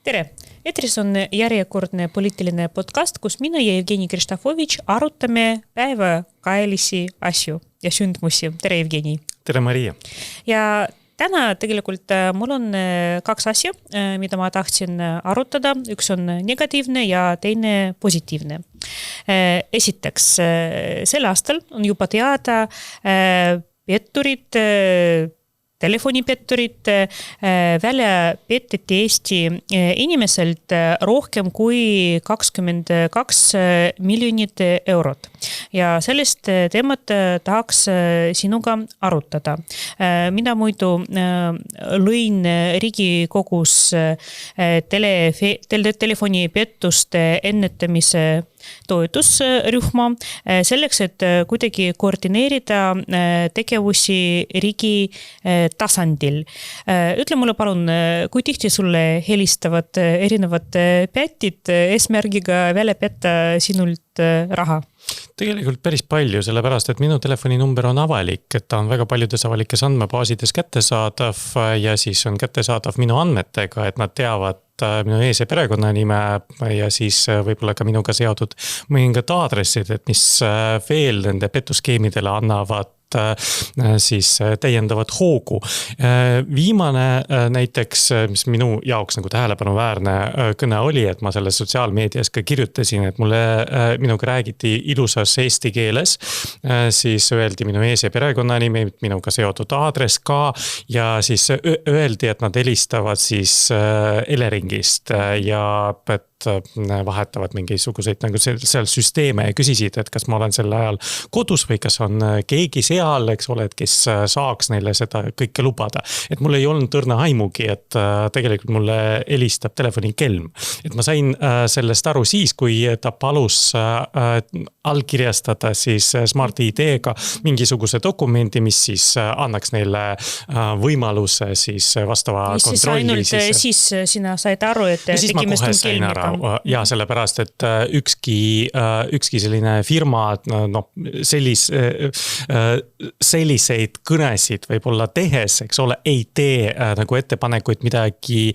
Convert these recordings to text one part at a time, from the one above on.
Tere! Eetris on järjekordne poliitiline podcast, kus mina ja Jevgeni Kristofovitš arutame päevakajalisi asju ja sündmusi. Tere, Jevgeni! Tere, Maria! Ja täna tegelikult mul on kaks asja, mida ma tahtsin arutada. Üks on negatiivne ja teine positiivne. Esiteks, sel aastal on juba teada petturid, telefonipetturid välja petteti Eesti inimeselt rohkem kui 22 miljonit eurot. Ja sellest teemat tahaks sinuga arutada. Mina muidu lõin Riigikogus telefonipettuste ennetamise toetusrühma selleks, et kuidagi koordineerida tegevusi riigi tasandil. Ütle mulle palun, kui tihti sulle helistavad erinevad pätid eesmärgiga välja petta sinult raha? Tegelikult päris palju, sellepärast, et minu telefoninumber on avalik, et ta on väga paljudes avalikes andmebaasides kättesaadav ja siis on kättesaadav minu andmetega, et nad teavad minu ees- ja perekonnanime ja siis võib-olla ka minuga seotud mõningad aadressid, et mis veel nende petuskeemidele annavad siis täiendavat hoogu. Viimane näiteks, mis minu jaoks nagu tähelepanuväärne kõne oli, et ma selles sotsiaalmeedias ka kirjutasin, et minuga räägiti ilusas eesti keeles, siis öeldi minu ees- ja perekonnanimi, minuga seotud aadress ka ja siis öeldi, et nad helistavad siis Eleringist ja et vahetavad mingisuguseid nagu seal süsteeme ja küsisid, et kas ma olen sel ajal kodus või kas on keegi seal, eks ole, et kes saaks neile seda kõike lubada. Et mul ei olnud õrna aimugi, et tegelikult mulle helistab telefonikelm. Et ma sain sellest aru siis, kui ta palus allkirjastada siis Smart ID-ga mingisuguse dokumendi, mis siis annaks neile võimaluse siis vastava kontrolli. Siis sina said aru, et tegimist on kelmiga. Ja sellepärast, et ükski selline firma selliseid kõnesid võib-olla tehes, eks ole, ei tee nagu ettepanekuid midagi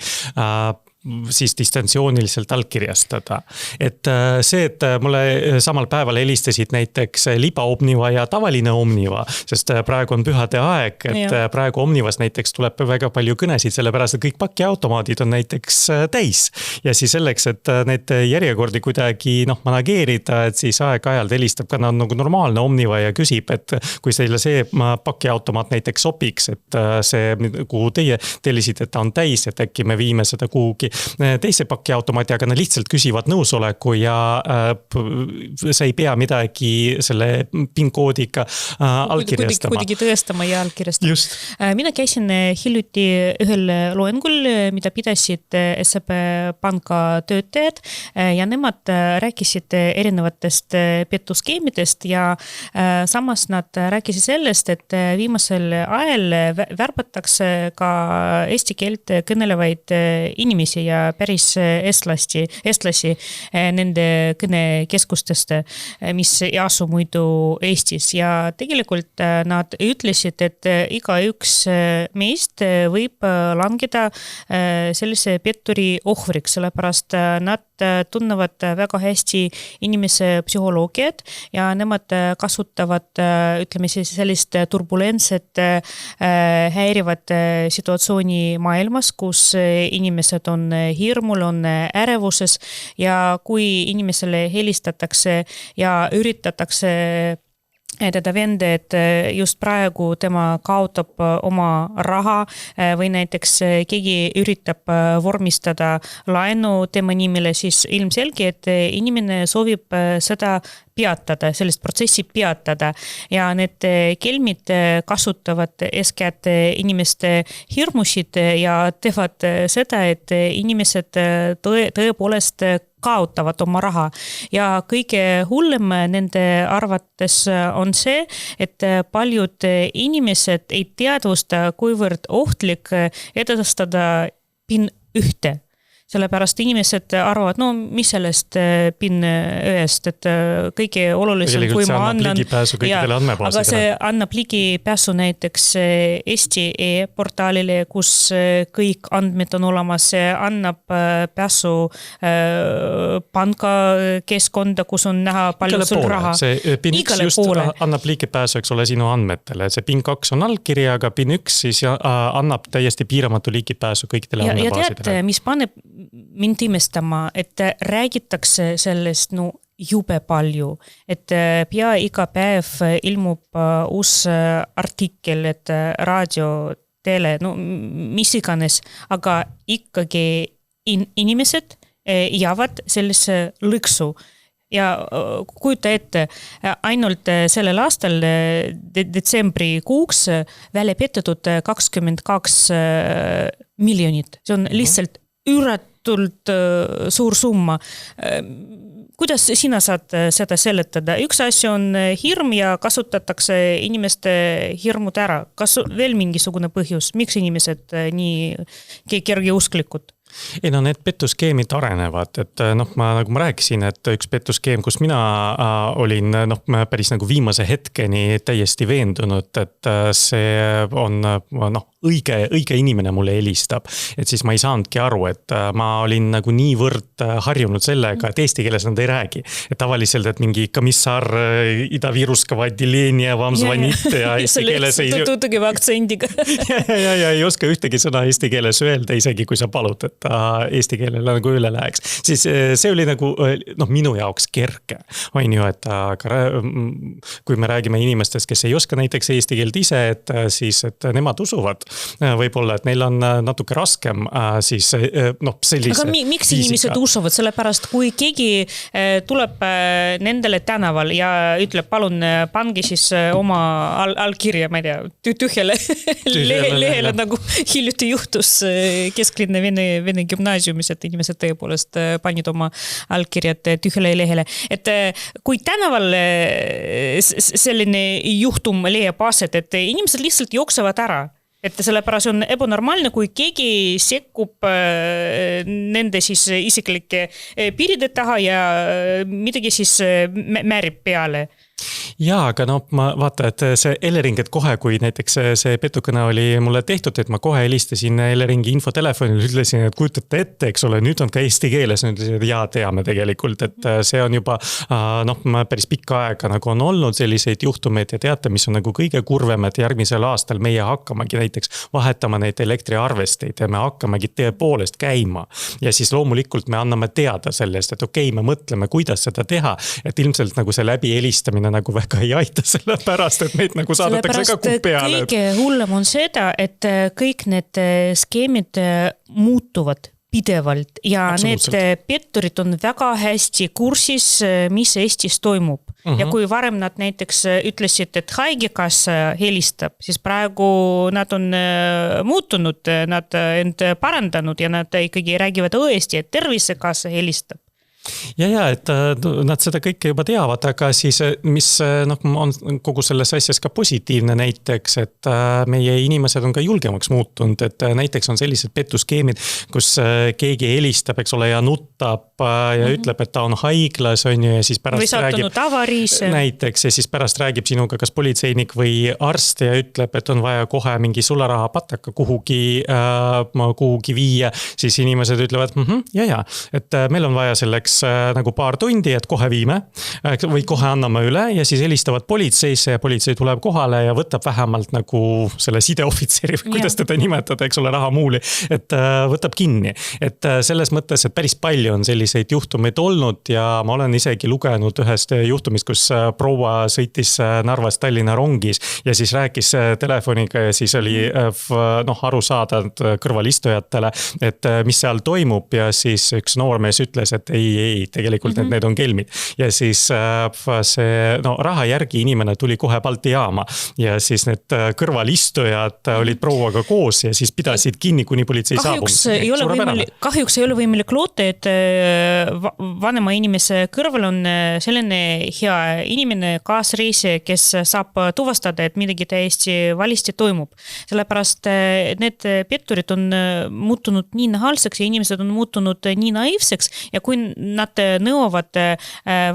siis distantsiooniliselt allkirjastada. Et see, et mulle samal päeval helistasid näiteks libaomniva ja tavaline omniva, sest praegu on pühade aeg, et praegu omnivas näiteks tuleb väga palju kõnesid, sellepärast, et kõik pakiautomaadid on näiteks täis. Ja siis selleks, et need järjekordi kuidagi manageerida, et siis aeg-ajalt helistab ka nagu normaalne omniva ja küsib, et kui teile see pakiautomaat näiteks sobiks, et see, kuhu teie tellisite, et ta on täis, et äkki me viime seda kuhugi teise pakiautomaati, aga nad lihtsalt küsivad nõusoleku ja sa ei pea midagi selle PIN-koodiga allkirjastama. Kuidagi tõestama ja allkirjastama. Just. Mina käisin hiljuti ühel loengul, mida pidasid SEB panka töötajad ja nemad rääkisid erinevatest petuskeemidest ja samas nad rääkisid sellest, et viimasel ajal värbatakse ka eesti keelt kõnelevaid inimesi ja päris eestlasi nende kõnekeskustest, mis ei asu muidu Eestis. Ja tegelikult nad ütlesid, et igaüks meist võib langeda sellise petturi ohvriks, sellepärast nad tunnevad väga hästi inimese psühholoogiat ja nemad kasutavad, ütleme siis sellist turbulentset häirivat situatsiooni maailmas, kus inimesed on hirmul, on ärevuses ja kui inimesele helistatakse ja üritatakse teda vende, et just praegu tema kaotab oma raha või näiteks keegi üritab vormistada laenu tema nimele, siis ilmselge, et inimene soovib seda peatada, sellist protsessi peatada ja need kelmid kasutavad eeskätt inimeste hirmusid ja teevad seda, et inimesed tõepoolest kaotavad oma raha ja kõige hullem nende arvates on see, et paljud inimesed ei teadvusta, kuivõrd ohtlik edastada PIN 1. sellepärast inimesed arvavad, no mis sellest PIN ühest, et kõige olulisem, kui ma annan, aga see annab ligipääsu näiteks Eesti e-portaalile, kus kõik andmed on olemas, see annab pääsu pankakeskkonda, kus on näha palju sul raha. See PIN 1 just annab ligipääsu, eks ole, sinu andmetele. See PIN 2 on allkirja, aga PIN 1 siis annab täiesti piiramatu ligipääsu kõikidele andmebaasidele. Ja tead, mis paneb mind imestama, et räägitakse sellest jube palju, et pea iga päev ilmub uus artikkel, et raadio, tele, mis iganes, aga ikkagi inimesed jäävad sellesse lõksu. Ja kujuta ette, ainult sellel aastal detsembrikuuks välja petetud 22 miljonit. See on lihtsalt üüratult suur summa. Kuidas sina saad seda seletada? Üks asi on hirm ja kasutatakse inimeste hirmud ära. Kas veel mingisugune põhjus? Miks inimesed nii kergeusklikud? Ei, need petuskeemid arenevad, et nagu ma rääkisin, et üks petuskeem, kus mina olin päris nagu viimase hetkeni täiesti veendunud, et see on õige inimene mulle helistab. Et siis ma ei saanudki aru, et ma olin nagu niivõrd harjunud sellega, et eesti keeles nad ei räägi. Et tavaliselt, et mingi komissar Ida-Viruskava отделение вам звонит ja eesti keeles ei... Tugeva aktsendiga. Ja ei oska ühtegi sõna eesti keeles öelda, isegi kui sa palud, et eesti keelele nagu üle läheks. Siis see oli nagu minu jaoks kerge. On ju, et kui me räägime inimestest, kes ei oska näiteks eesti keelt ise, et siis et nemad usuvad võib-olla, et neil on natuke raskem siis sellise... Aga miks inimesed usuvad? Sellepärast, kui keegi tuleb nendele tänaval ja ütleb, palun pange siis oma allkirja, ma ei tea, tühjale lehele nagu hiljuti juhtus kesklinna Vene gümnaasiumis, et inimesed tõepoolest panid oma allkirjad tühjale lehele. Et kui tänaval selline juhtum leiab aset, et inimesed lihtsalt jooksevad ära, et sellepärast on ebanormaalne, kui keegi sekkub nende siis isiklike piiride taha ja midagi siis määrib peale. Jaa, aga ma vaata, et see Elering, et kohe, kui näiteks see petukõne oli mulle tehtud, et ma kohe helistasin Eleringi infotelefonile, ütlesin, et kujutate ette, eks ole, nüüd on ka eesti keeles, nüüd jaa, teame tegelikult, et see on juba päris pikka aega nagu on olnud selliseid juhtumeid ja teate, mis on nagu kõige kurvem, et järgmisel aastal meie hakkamegi näiteks vahetama neid elektriarvesteid ja me hakkamegi tõepoolest käima. Ja siis loomulikult me anname teada sellest, et okei, me mõtleme, kuidas seda teha, et ilmselt nagu see läbi helistamine nagu väga ei aita sellepärast, et meid nagu saadetakse ka kup peale. Kõige hullem on seda, et kõik need skeemid muutuvad pidevalt ja need petturid on väga hästi kursis, mis Eestis toimub. Ja kui varem nad näiteks ütlesid, et haigekassa helistab, siis praegu nad on muutunud, nad end parandanud ja nad ikkagi räägivad õesti, et tervisekassa helistab. Ja, et nad seda kõike juba teavad, aga siis mis on kogu selles asjas ka positiivne näiteks, et meie inimesed on ka julgemaks muutunud, et näiteks on sellised petuskeemid, kus keegi helistab, eks ole, ja nuttab ja ütleb, et ta on haiglas, on ju, ja siis pärast räägib näiteks ja siis pärast räägib sinuga kas politseinik või arst ja ütleb, et on vaja kohe mingi sularahapataka kuhugi viia, siis inimesed ütlevad, ja, et meil on vaja selleks nagu paar tundi, et kohe viime või kohe anname üle ja siis helistavad politseisse ja politsei tuleb kohale ja võtab vähemalt nagu selle sideohvitseri või kuidas teda nimetada, eks ole, rahamuuli, et võtab kinni. Et selles mõttes, et päris palju on selliseid juhtumeid olnud ja ma olen isegi lugenud ühest juhtumist, kus proua sõitis Narvas Tallinna rongis ja siis rääkis telefoniga ja siis oli aru saada kõrvalistujatele, et mis seal toimub ja siis üks noormees ütles, et ei, ei, tegelikult need on kelmid. Ja siis see raha järgi inimene tuli kohe Balti jaama ja siis need kõrvalistujad olid prouaga koos ja siis pidasid kinni, kuni politsei saabub. Kahjuks ei ole võimalik loota, et vanema inimese kõrval on selline hea inimene, kaasreisija, kes saab tuvastada, et midagi täiesti valesti toimub. Sellepärast need petturid on muutunud nii nahaalseks ja inimesed on muutunud nii naiivseks ja kui nad nõuavad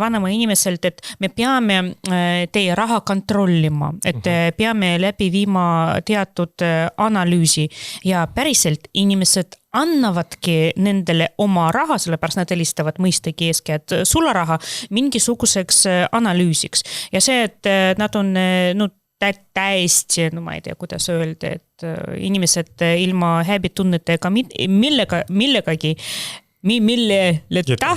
vanema inimeselt, et me peame teie raha kontrollima, et peame läbi viima teatud analüüsi ja päriselt inimesed annavadki nendele oma raha, sellepärast nad helistavad mõistagi eeskätt sularaha mingisuguseks analüüsiks. Ja see, et nad on täiesti, ma ei tea, kuidas öelda, et inimesed ilma häbitunnetega millegagi milleleta,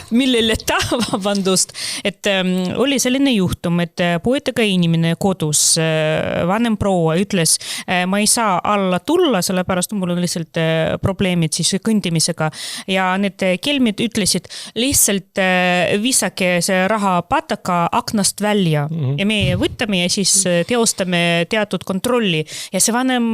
vabandust, et oli selline juhtum, et puuetega inimene kodus, vanem proua ütles, ma ei saa alla tulla, sellepärast mul on lihtsalt probleemid siis kõndimisega ja need kelmid ütlesid lihtsalt visake see raha pataka aknast välja ja me võtame ja siis teostame teatud kontrolli ja see vanem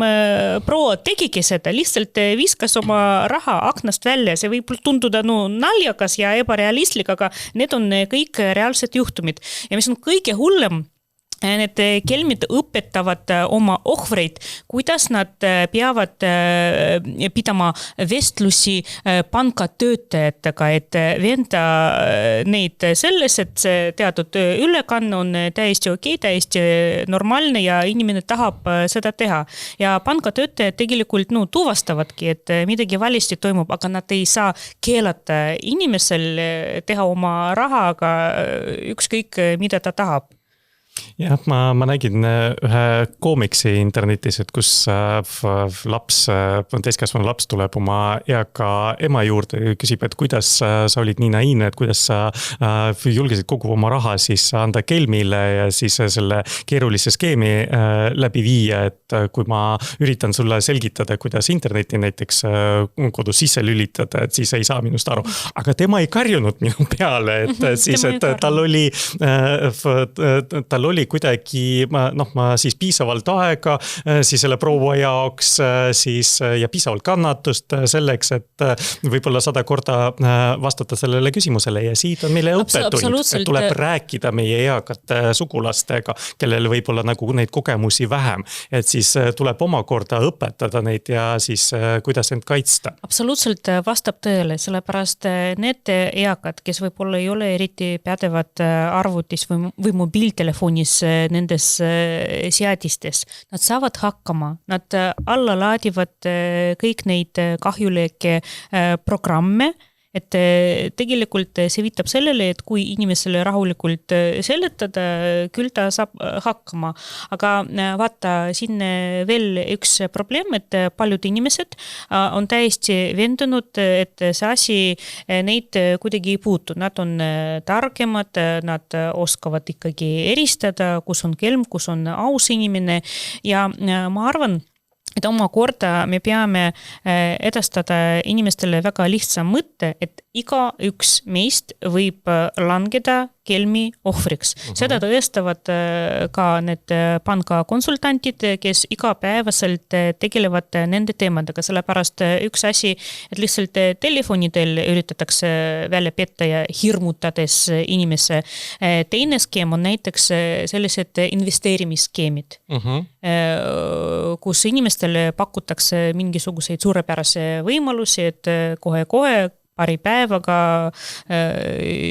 proua tegigi seda, lihtsalt viskas oma raha aknast välja, see võib tunduda naljakas ja ebarealistlik, aga need on kõik reaalsed juhtumid. Ja mis on kõige hullem, need kelmid õpetavad oma ohvreid, kuidas nad peavad pidama vestlusi pankatöötajatega, et veenda neid selles, et see teatud ülekanne on täiesti okei, täiesti normaalne ja inimene tahab seda teha. Ja pankatöötajad tegelikult tuvastavadki, et midagi valesti toimub, aga nad ei saa keelata inimesel teha oma raha, aga ükskõik mida ta tahab. Jah, ma nägin ühe koomiksi internetis, et kus täiskasvanu laps tuleb oma eaka ema juurde ja küsib, et kuidas sa olid nii naiivne, et kuidas sa julgesid kogu oma raha siis anda kelmile ja siis selle keerulise skeemi läbi viia, et kui ma üritan sulle selgitada, kuidas interneti näiteks kodus sisse lülitada, et siis ei saa minust aru. Aga tema ei karjunud minu peale, et siis, et tal oli kuidagi, ma siis piisavalt aega siis selle proua jaoks siis ja piisavalt kannatust selleks, et võib-olla 100 korda vastata sellele küsimusele ja siit on meile õppetund, et tuleb rääkida meie eakate sugulastega, kellel võib-olla nagu neid kogemusi vähem, et siis tuleb omakorda õpetada neid ja siis kuidas end kaitsta. Absoluutselt vastab tõele, sellepärast need eakad, kes võib-olla ei ole eriti pädevad arvutis või mobiiltelefonis nendes seadistes. Nad saavad hakkama, nad alla laadivad kõik neid kahjulikke programme, et tegelikult see viitab sellele, et kui inimesele rahulikult seletada, küll ta saab hakkama. Aga vaata, siin veel üks probleem, et paljud inimesed on täiesti vendunud, et see asi neid kuidagi ei puutu. Nad on targemad, nad oskavad ikkagi eristada, kus on kelm, kus on aus inimene ja ma arvan, et oma korda me peame edastada inimestele väga lihtsa mõtte, et iga üks meist võib langeda kelmi ohvriks. Seda tõestavad ka need pangakonsultantid, kes igapäevaselt tegelevad nende teemadega, sellepärast üks asi, et lihtsalt telefonidel üritatakse välja petta ja hirmutades inimese. Teine skeem on näiteks sellised investeerimisskeemid, kus inimestele pakutakse mingisuguseid suurepärase võimalusi, et kohe-kohe paari päevaga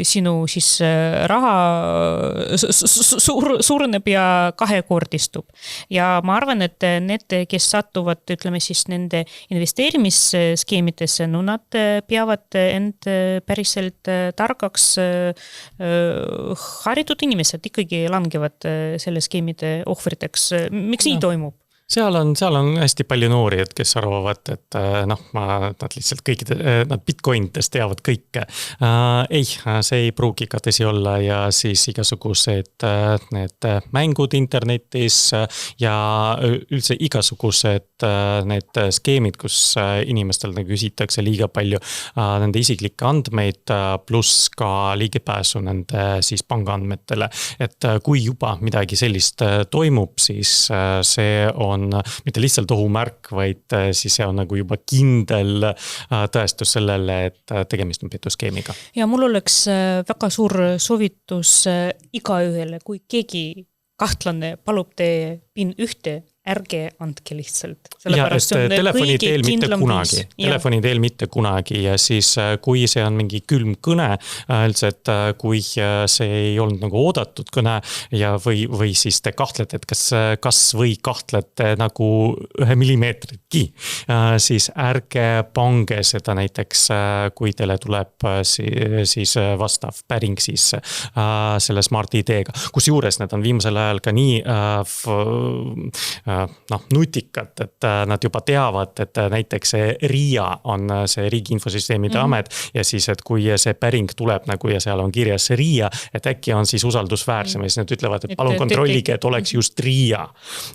sinu siis raha suureneb ja kahekordistub. Ja ma arvan, et need, kes satuvad, ütleme siis nende investeerimisskeemidesse, nad peavad end päriselt targaks haritud inimesed ikkagi langevad selle skeemide ohvriteks. Miks nii toimub? seal on hästi palju noori, et kes arvavad, et nad lihtsalt nad Bitcoinidest teavad kõike. Ei, see ei pruugi ka tõsi olla ja siis igasugused need mängud internetis ja üldse igasugused need skeemid, kus inimestel küsitakse liiga palju nende isiklikke andmeid, pluss ka ligipääsu nende siis pangaandmetele. Et kui juba midagi sellist toimub, siis see on mitte lihtsalt ohumärk, vaid siis see on nagu juba kindel tõestus sellele, et tegemist on petuskeemiga. Ja mul oleks väga suur soovitus igaühele, kui keegi kahtlane palub teie PIN ühte, ärge andke lihtsalt. Ja, et telefoni teel mitte kunagi ja siis kui see on mingi külm kõne, üldse, et kui see ei olnud nagu oodatud kõne ja või siis te kahtlete, et kas või kahtlete nagu 1 millimeetritki, siis ärge pange seda näiteks, kui teile tuleb siis vastav päring siis selle Smart ID-ga, kus juures need on viimasel ajal ka nii nutikad, et nad juba teavad, et näiteks see RIA on see Riigi Infosüsteemide Amet ja siis, et kui see päring tuleb nagu ja seal on kirjas RIA, et äkki on siis usaldusväärsem ja siis nad ütlevad, et palun kontrollige, et oleks just RIA.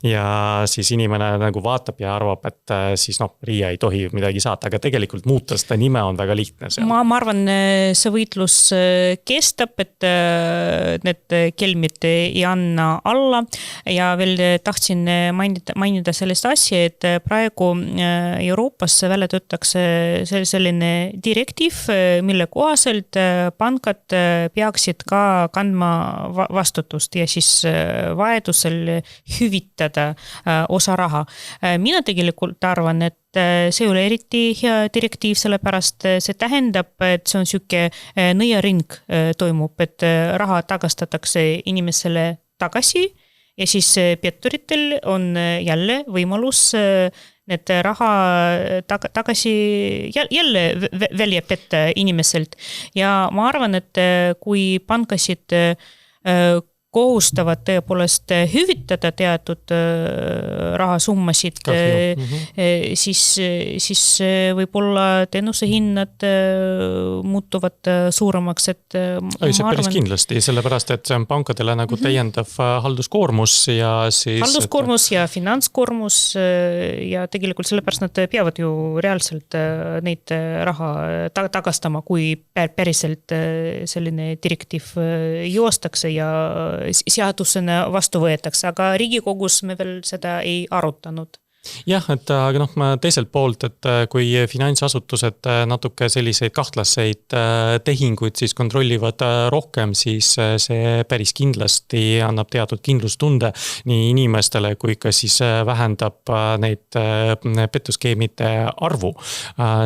Ja siis inimene nagu vaatab ja arvab, et siis RIA ei tohi midagi saata, aga tegelikult muuta seda nime on väga lihtne seal. Ma arvan, see võitlus kestab, et need kelmid ei anna alla ja veel tahtsin mainida sellist asja, et praegu Euroopas välja töötakse selline direktiiv, mille kohaselt pangad peaksid ka kandma vastutust ja siis vajadusel hüvitada osa raha. Mina tegelikult arvan, et see ei ole eriti hea direktiiv, sellepärast see tähendab, et see on süke nõiaring toimub, et raha tagastatakse inimesele tagasi ja siis petturitel on jälle võimalus need raha tagasi jälle välja petta inimeselt. Ja ma arvan, et kui pankasid kohustavad tõepoolest hüvitada teatud rahasummasid, siis võib-olla teenuse hinnad muutuvad suuremaks, et see päris kindlasti, sellepärast, et see on pankadele nagu täiendav halduskoormus ja siis... Halduskoormus ja finantskoormus ja tegelikult sellepärast nad peavad ju reaalselt neid raha tagastama, kui päriselt selline direktiiv joostakse ja seadusena vastu võetakse, aga Riigikogus me veel seda ei arutanud. Jah, et aga teiselt poolt, et kui finantsasutused natuke selliseid kahtlaseid tehinguid siis kontrollivad rohkem, siis see päris kindlasti annab teatud kindlustunde nii inimestele, kui ka siis vähendab neid petuskeemide arvu.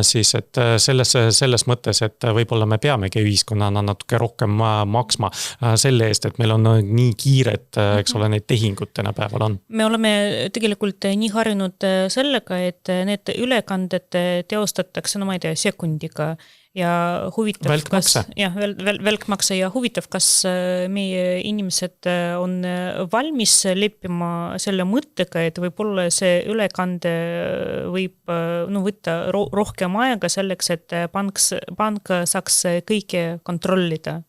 Siis, et selles mõttes, et võib-olla me peamegi ühiskonnana natuke rohkem maksma selle eest, et meil on nii kiired, eks ole, neid tehingud tänapäeval on. Me oleme tegelikult nii harjunud sellega, et need ülekanded teostatakse, ma ei tea, sekundiga ja huvitav, välkmakse ja huvitav, kas meie inimesed on valmis leppima selle mõttega, et võib-olla see ülekande võib võtta rohkem aega selleks, et pank saaks kõike kontrollida.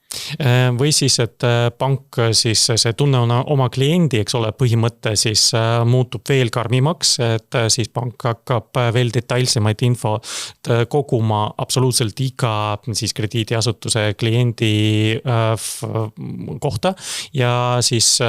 Või siis, et pank siis see tunne oma kliendi, eks ole, põhimõtte siis muutub veel karmimaks, et siis pank hakkab veel detailsemaid info koguma absoluutselt iga siis krediidiasutuse kliendi kohta ja siis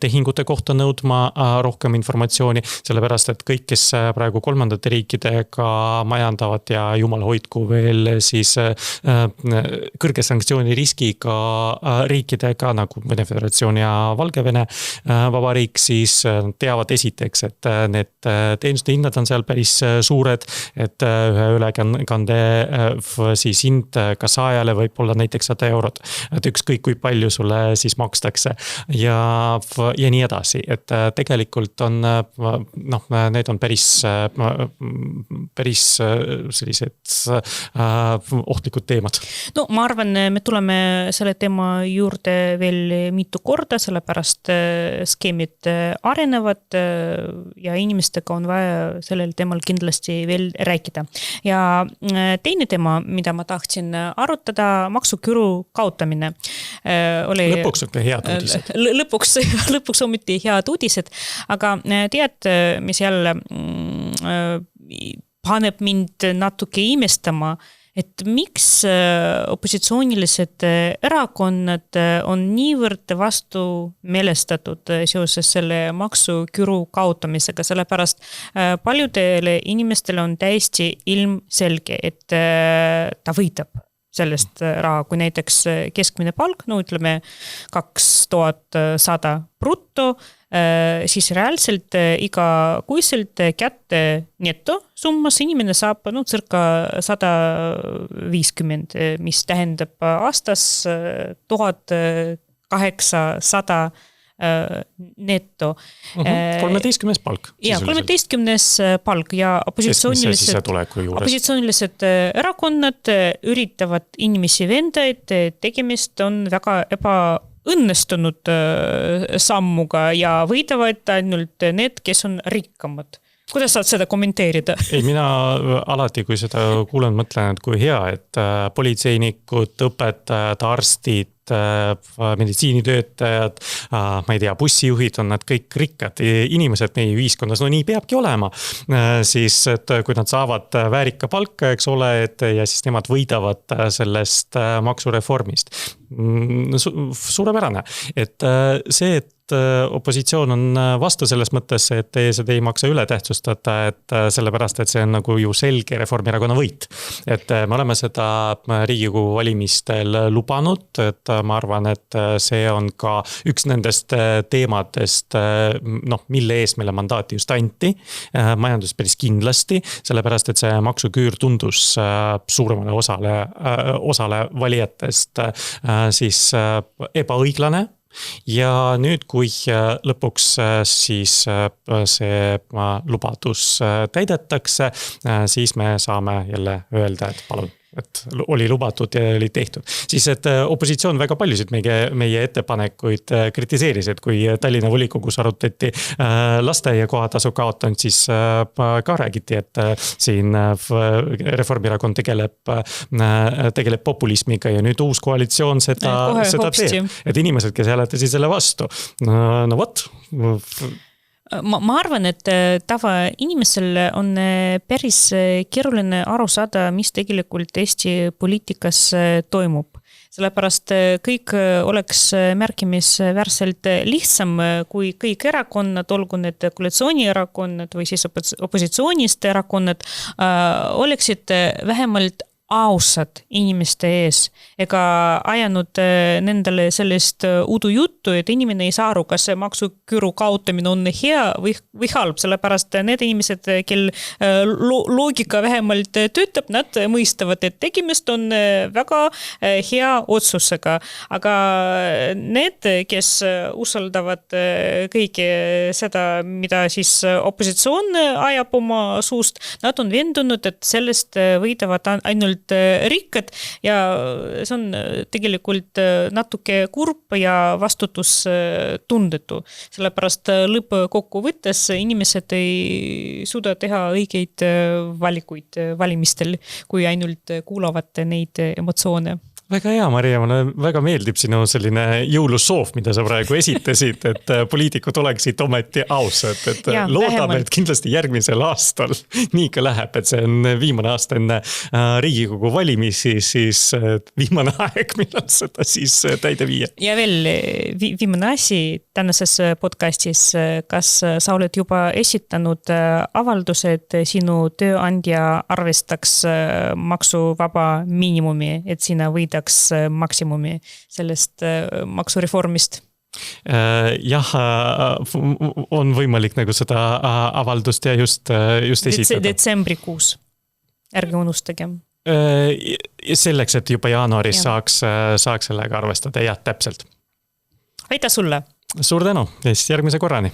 tehingute kohta nõudma rohkem informatsiooni, sellepärast, et kõik, kes praegu kolmandate riikidega majandavad ja jumal hoidku veel siis kõrge sanktsiooni riskiga riikidega nagu Vene Föderatsioon ja Valgevene vabariik, siis teavad esiteks, et need teenuste hinnad on seal päris suured, et ühe ülekande siis hind ka saajale võib olla näiteks 100 €, et ükskõik kui palju sulle siis makstakse ja nii edasi, et tegelikult on need on päris sellised ohtlikud teemad. No ma arvan, me tuleme selle teema juurde veel mitu korda, sellepärast skeemid arenevad ja inimestega on vaja sellel teemal kindlasti veel rääkida. Ja teine teema, mida ma tahtsin arutada, maksuküüru kaotamine. Lõpuks on ka head uudised. Lõpuks ometi head uudised, aga tead, mis jälle paneb mind natuke imestama, et miks opositsioonilised erakonnad on niivõrd vastu meelestatud seoses selle maksuküüru kaotamisega, sellepärast paljudele inimestele on täiesti ilmselge, et ta võitab sellest raha, kui näiteks keskmine palk, no ütleme 2100 brutto, siis reaalselt iga kuiselt kätte neto summas inimene saab circa 150, mis tähendab aastas 1800 neto. 13. palk. Ja 13. palk ja opositsioonilised erakonnad üritavad inimesi venda, et tegemist on väga ebaõnnestunud sammuga ja võidavad ainult need, kes on rikkamad. Kuidas saad seda kommenteerida? Ei, mina alati, kui seda kuulen, mõtlen, et kui hea, et politseinikud, õpetajad, arstid, meditsiinitöötajad, ma ei tea, bussijuhid on nad kõik rikkad inimesed meie ühiskonnas, no nii peabki olema. Siis, et kui nad saavad väärika palka, eks ole, ja siis nemad võidavad sellest maksureformist. Suurepärane, et see, et opositsioon on vastu selles mõttes, et seda ei maksa üle tähtsustada, et sellepärast, et see on nagu ju selge Reformierakonna võit. Et me oleme seda Riigikogu valimistel lubanud, et ma arvan, et see on ka üks nendest teemadest, mille eest meile mandaati just anti, majandus päris kindlasti, sellepärast, et see maksuküür tundus suuremale osale valijatest siis ebaõiglane. Ja nüüd, kui lõpuks siis see lubadus täidetakse, siis me saame jälle öelda, et palun, et oli lubatud ja oli tehtud. Siis, et opositsioon väga paljusid meie ettepanekuid kritiseeris, et kui Tallinna volikogus arutati lasteaia kohatasu kaotanud, siis ka räägiti, et siin Reformierakond tegeleb populismiga ja nüüd uus koalitsioon seda teeb. Et inimesed, kes hääletasid selle vastu. No vot. Ma arvan, et tava inimesel on päris keeruline aru saada, mis tegelikult Eesti poliitikas toimub. Sellepärast kõik oleks märkimisväärselt lihtsam, kui kõik erakonnad, olgu need koalitsioonierakonnad või siis opositsioonist erakonnad, oleksid vähemalt ausad inimeste ees ega ajanud nendele sellest udujuttu, et inimene ei saa aru, kas see maksuküüru kaotamine on hea või halb, sellepärast need inimesed, kel loogika vähemalt töötab, nad mõistavad, et tegemist on väga hea otsusega, aga need, kes usaldavad kõike seda, mida siis opositsioon ajab oma suust, nad on vendunud, et sellest võidavad ainult rikkad ja see on tegelikult natuke kurb ja vastutustundetu. Sellepärast lõppkokkuvõttes inimesed ei suuda teha õigeid valikuid valimistel, kui ainult kuulavad neid emotsioone. Väga hea, Maria, mulle väga meeldib sinu selline jõulusoov, mida sa praegu esitasid, et poliitikud oleksid ometi ausad, et ja, loodame, et kindlasti järgmisel aastal nii ka läheb, et see on viimane aasta enne Riigikogu valimisi, siis viimane aeg, millal seda siis täide viia. Ja veel viimane asi tänases podcastis, kas sa oled juba esitanud avaldused, sinu tööandja arvestaks maksuvaba miinimumi, et sina võidaks maksimumi sellest maksureformist? Jah, on võimalik nagu seda avaldust ja just esitada. Detsembrikuus. Ärge unustage. Selleks, et juba jaanuaris saaks sellega arvestada. Jah, täpselt. Aitäh sulle! Suur tänu! Ja siis järgmise korrani!